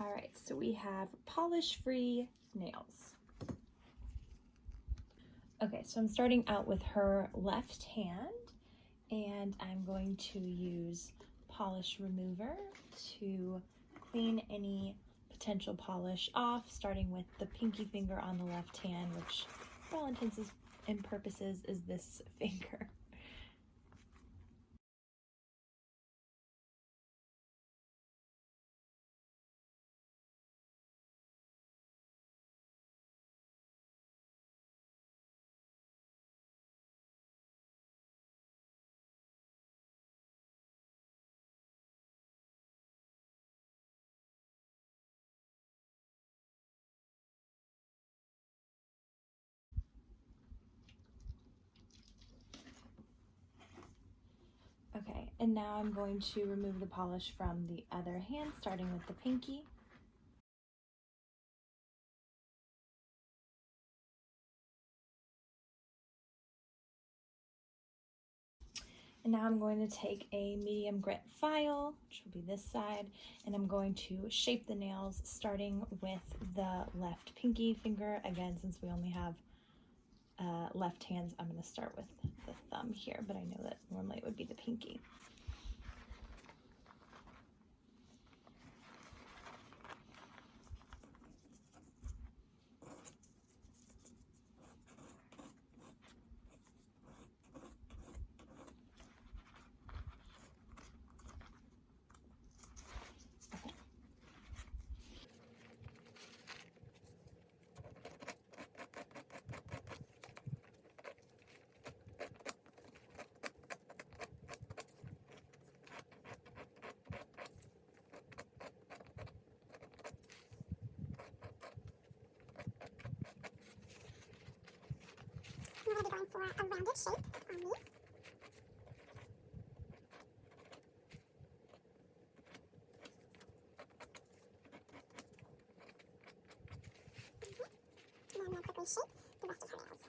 All right, so we have polish-free nails. Okay, so I'm starting out with her left hand, and I'm going to use polish remover to clean any potential polish off, starting with the pinky finger on the left hand, which for all intents and purposes is this finger. Okay, and now I'm going to remove the polish from the other hand, starting with the pinky. And now I'm going to take a medium grit file, which will be this side, and I'm going to shape the nails starting with the left pinky finger. Again, since we only have left hands, I'm going to start with the thumb here, but I know that normally it would be the pinky. I'm going to be going for a rounded shape on these. And then I'm going to quickly shape the rest of her nails.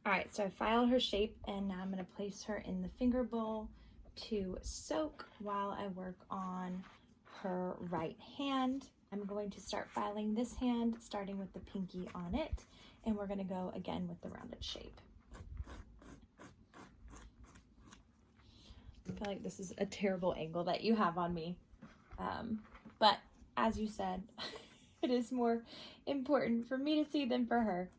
All right, so I filed her shape, and now I'm going to place her in the finger bowl to soak while I work on her right hand. I'm going to start filing this hand, starting with the pinky on it, and we're going to go again with the rounded shape. I feel like this is a terrible angle that you have on me, but as you said, it is more important for me to see than for her.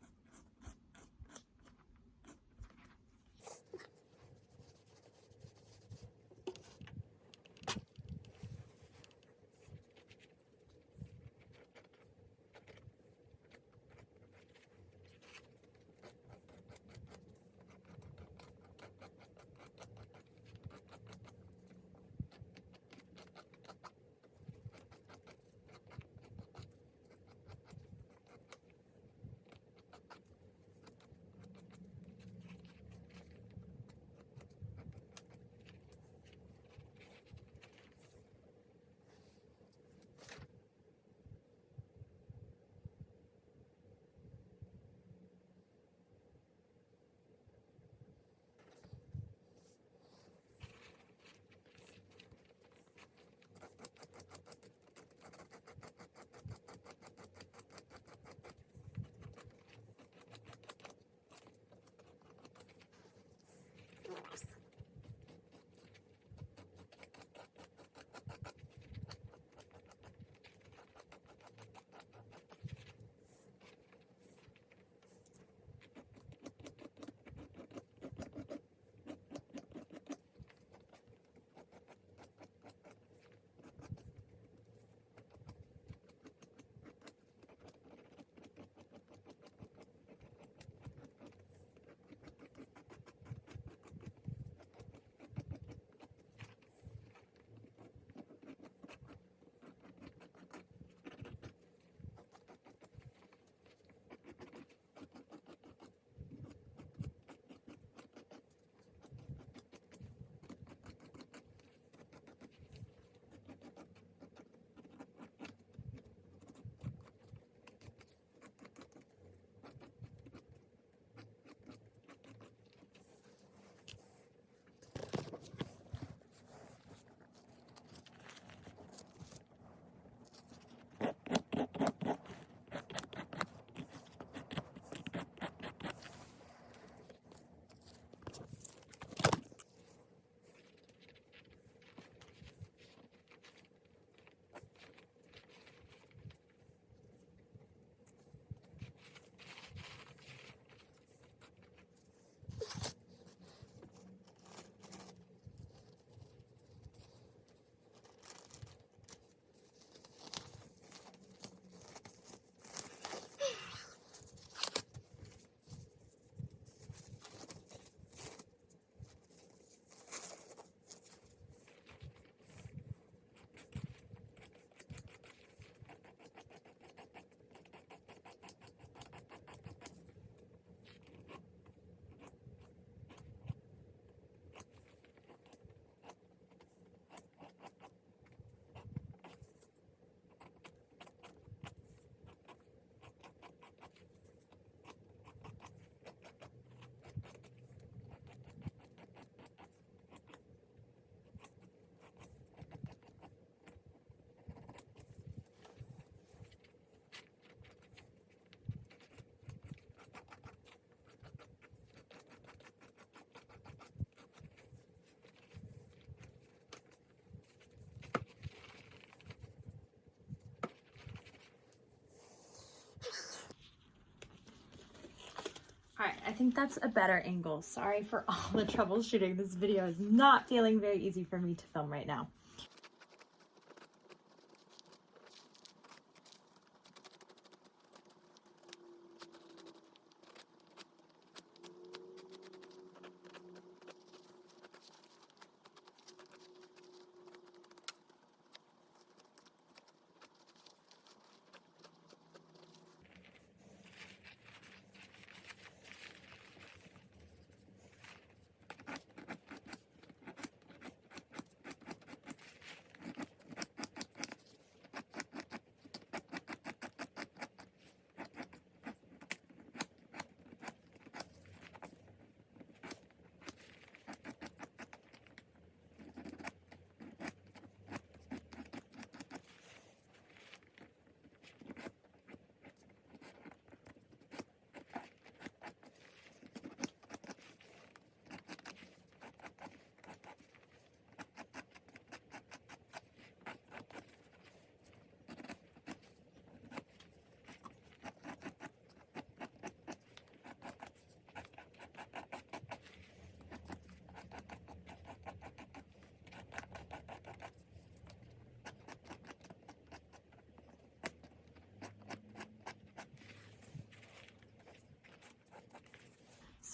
All right, I think that's a better angle. Sorry for all the troubleshooting. This video is not feeling very easy for me to film right now.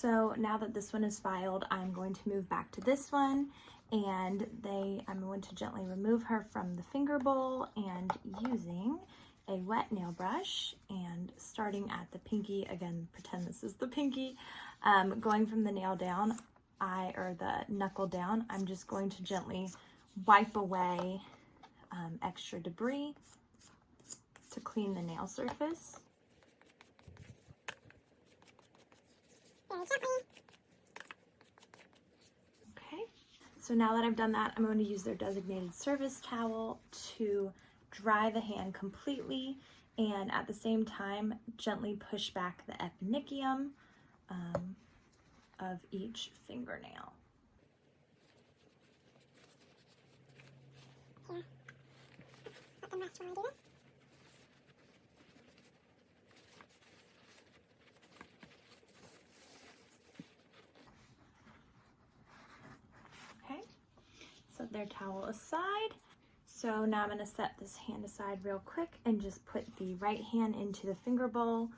So now that this one is filed, I'm going to move back to this one, and I'm going to gently remove her from the finger bowl and using a wet nail brush and starting at the pinky, again, pretend this is the pinky, going from the nail down, or the knuckle down, I'm just going to gently wipe away extra debris to clean the nail surface. Very gently. Okay, so now that I've done that, I'm going to use their designated service towel to dry the hand completely, and at the same time gently push back the eponychium of each fingernail. Here. Let them rest while I do this. Okay, set their towel aside. So now I'm going to set this hand aside real quick and just put the right hand into the finger bowl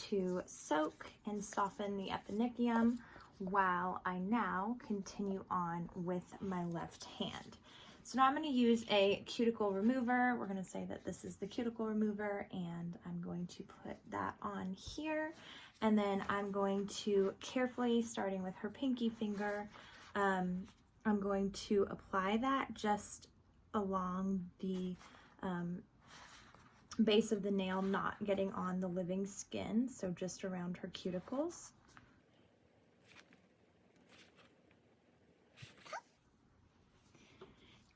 to soak and soften the eponychium while I now continue on with my left hand. So now I'm going to use a cuticle remover. We're going to say that this is the cuticle remover, and I'm going to put that on here. And then I'm going to carefully, starting with her pinky finger, I'm going to apply that just along the base of the nail, not getting on the living skin, so just around her cuticles.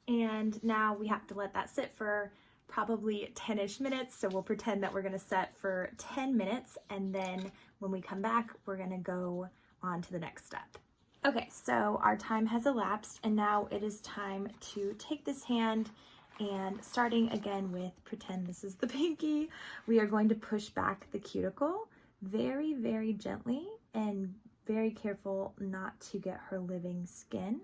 And now we have to let that sit for probably 10-ish minutes, so we'll pretend that we're going to set for 10 minutes, and then when we come back, we're going to go on to the next step. Okay, so our time has elapsed, and now it is time to take this hand, and starting again with pretend this is the pinky, we are going to push back the cuticle very, very gently and very careful not to get her living skin.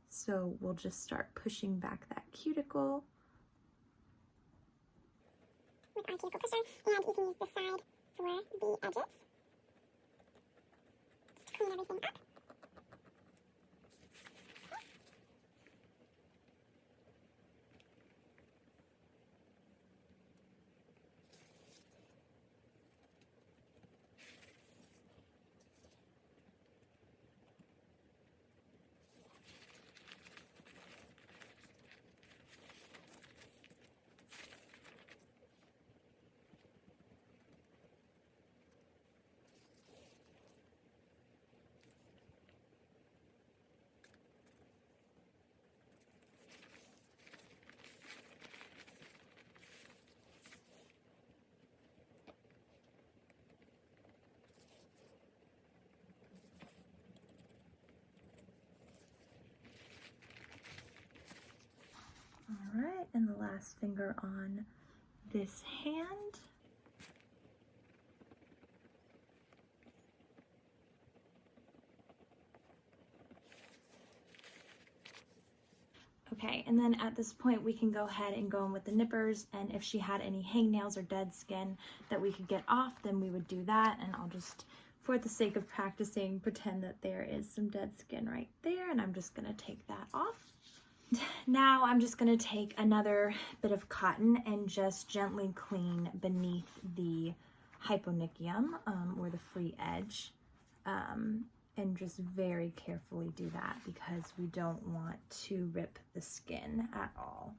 So we'll just start pushing back that cuticle. With our cuticle pusher, and you can use the side for the edges. Just to clean everything up. All right, and the last finger on this hand. Okay, and then at this point we can go ahead and go in with the nippers, and if she had any hangnails or dead skin that we could get off, then we would do that. And I'll just, for the sake of practicing, pretend that there is some dead skin right there, and I'm just gonna take that off. Now I'm just gonna take another bit of cotton and just gently clean beneath the hyponychium, or the free edge, and just very carefully do that because we don't want to rip the skin at all.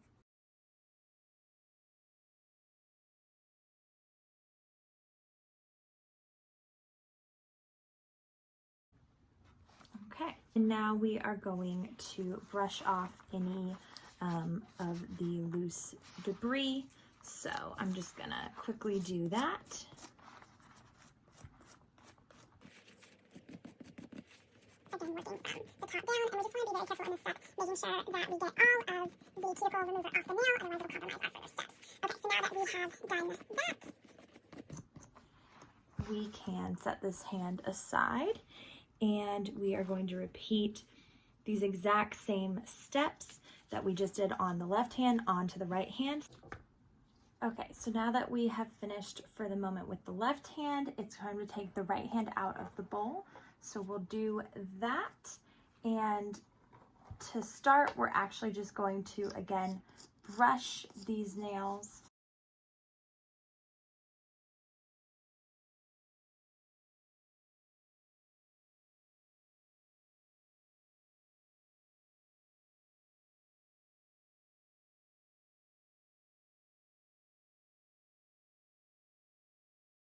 Okay, and now we are going to brush off any of the loose debris. So I'm just gonna quickly do that. Again, working the top down, and we just want to be very careful in this step, making sure that we get all of the cuticle remover off the nail, otherwise it'll compromise our further steps. Okay, so now that we have done that, we can set this hand aside, and we are going to repeat these exact same steps that we just did on the left hand onto the right hand. Okay, so now that we have finished for the moment with the left hand, it's time to take the right hand out of the bowl. So we'll do that, and to start, we're actually just going to, again, brush these nails.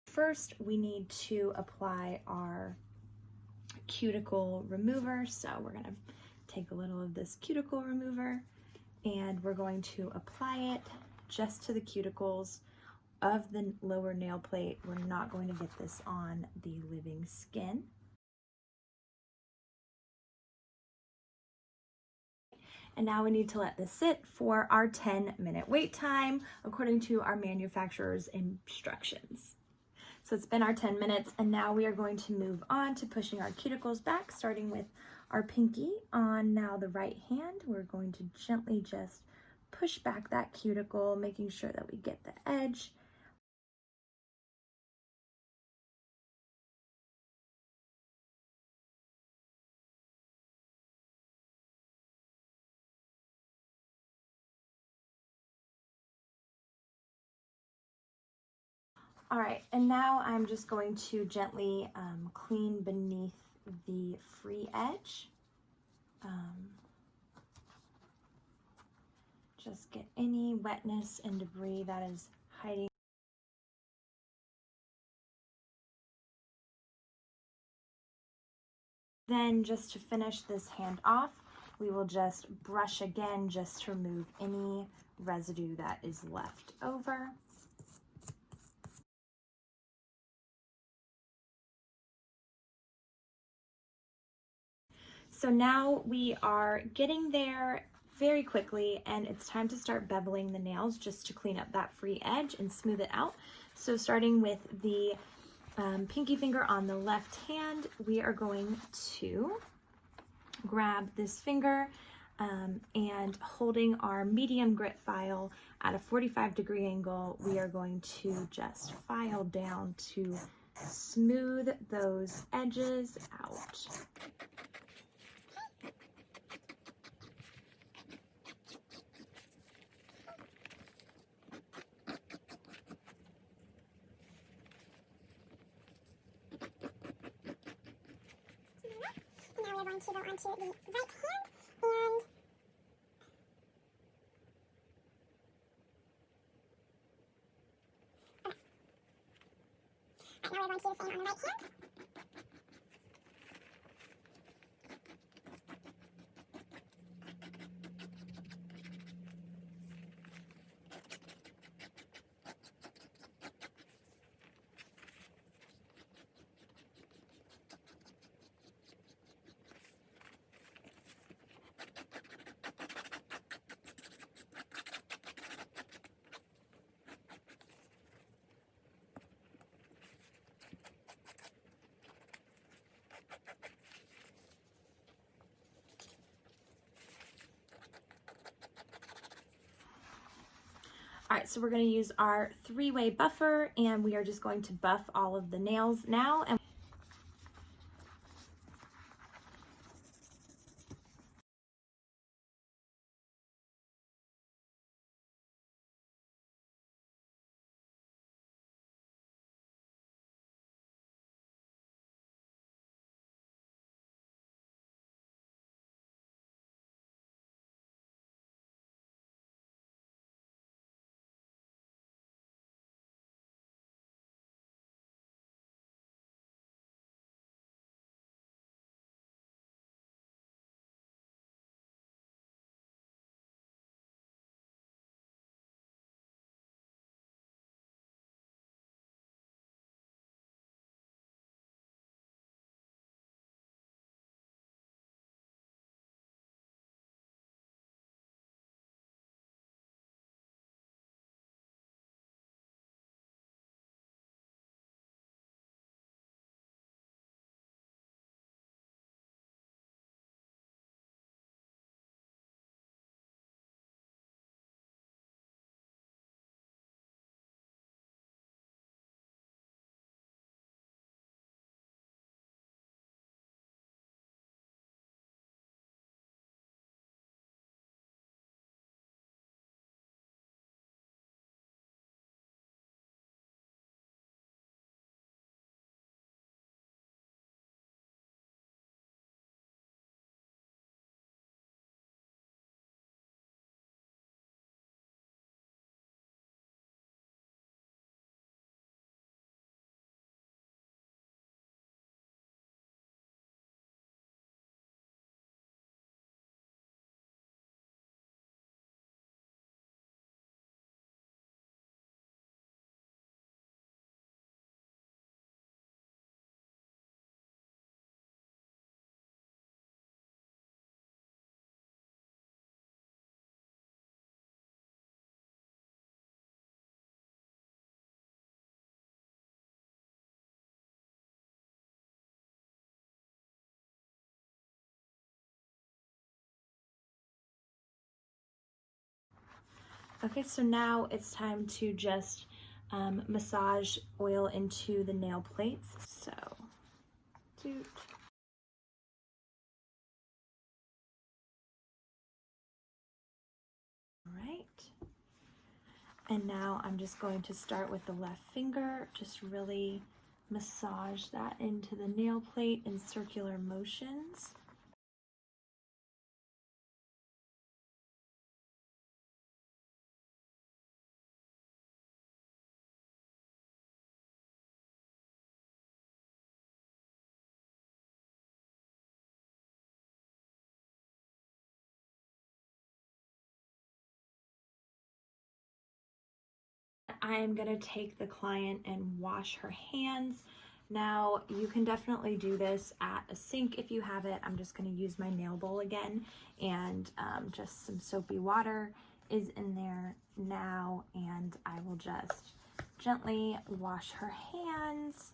First, we need to apply our cuticle remover. So we're gonna take a little of this cuticle remover and we're going to apply it just to the cuticles of the lower nail plate. We're not going to get this on the living skin. And now we need to let this sit for our 10-minute wait time according to our manufacturer's instructions. So it's been our 10 minutes, and now we are going to move on to pushing our cuticles back, starting with our pinky on now the right hand. We're going to gently just push back that cuticle, making sure that we get the edge. All right, and now I'm just going to gently clean beneath the free edge. Just get any wetness and debris that is hiding. Then just to finish this hand off, we will just brush again just to remove any residue that is left over. So now we are getting there very quickly, and it's time to start beveling the nails just to clean up that free edge and smooth it out. So starting with the pinky finger on the left hand, we are going to grab this finger and holding our medium grit file at a 45-degree angle, we are going to just file down to smooth those edges out. Now we're going to go onto the right hand and okay. Now we're going to do the same on the right hand. All right, so we're going to use our 3-way buffer, and we are just going to buff all of the nails now. And Okay, so now it's time to just massage oil into the nail plates. So, doot. All right. And now I'm just going to start with the left finger, just really massage that into the nail plate in circular motions. I am going to take the client and wash her hands. Now, you can definitely do this at a sink if you have it. I'm just going to use my nail bowl again, and just some soapy water is in there now, and I will just gently wash her hands.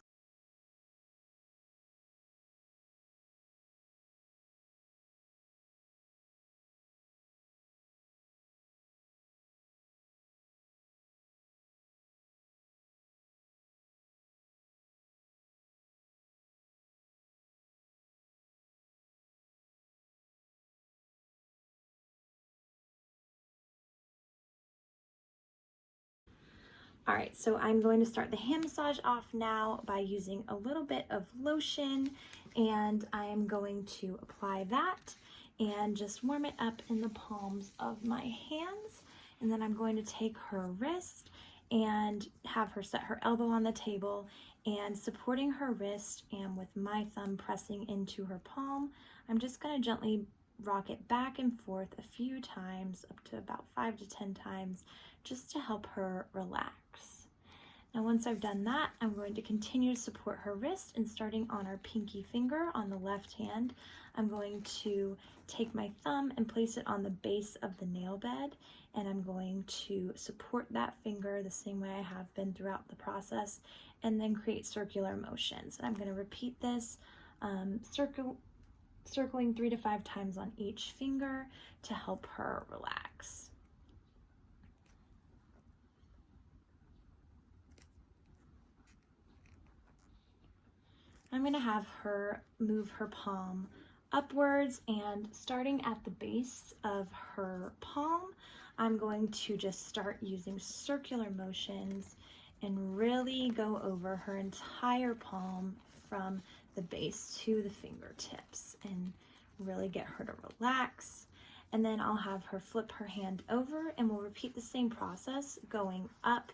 All right, so I'm going to start the hand massage off now by using a little bit of lotion, and I am going to apply that and just warm it up in the palms of my hands. And then I'm going to take her wrist and have her set her elbow on the table and supporting her wrist, and with my thumb pressing into her palm, I'm just going to gently rock it back and forth a few times, up to about 5 to 10 times, just to help her relax. Now, once I've done that, I'm going to continue to support her wrist, and starting on our pinky finger on the left hand, I'm going to take my thumb and place it on the base of the nail bed, and I'm going to support that finger the same way I have been throughout the process, and then create circular motions. And I'm going to repeat this, circling 3 to 5 times on each finger to help her relax. I'm going to have her move her palm upwards, and starting at the base of her palm, I'm going to just start using circular motions and really go over her entire palm from the base to the fingertips and really get her to relax. And then I'll have her flip her hand over, and we'll repeat the same process, going up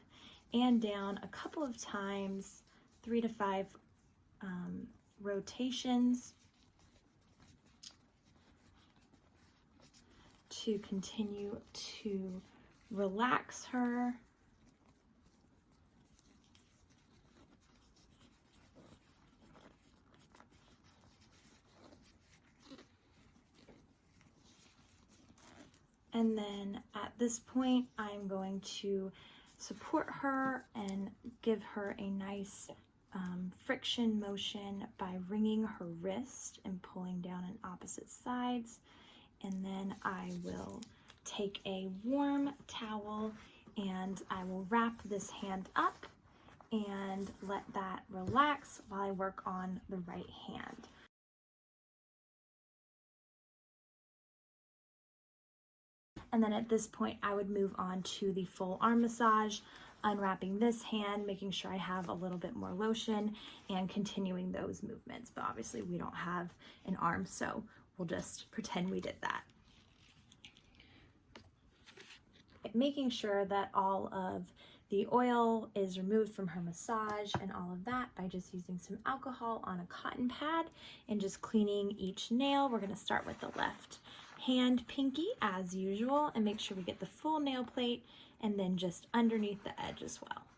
and down a couple of times, 3 to 5 rotations to continue to relax her. And then at this point, I'm going to support her and give her a nice friction motion by wringing her wrist and pulling down on opposite sides. And then I will take a warm towel and I will wrap this hand up and let that relax while I work on the right hand. And then at this point, I would move on to the full arm massage, unwrapping this hand, making sure I have a little bit more lotion, and continuing those movements. But obviously we don't have an arm, so we'll just pretend we did that. Making sure that all of the oil is removed from her massage and all of that by just using some alcohol on a cotton pad and just cleaning each nail. We're going to start with the left hand pinky as usual and make sure we get the full nail plate, and then just underneath the edge as well.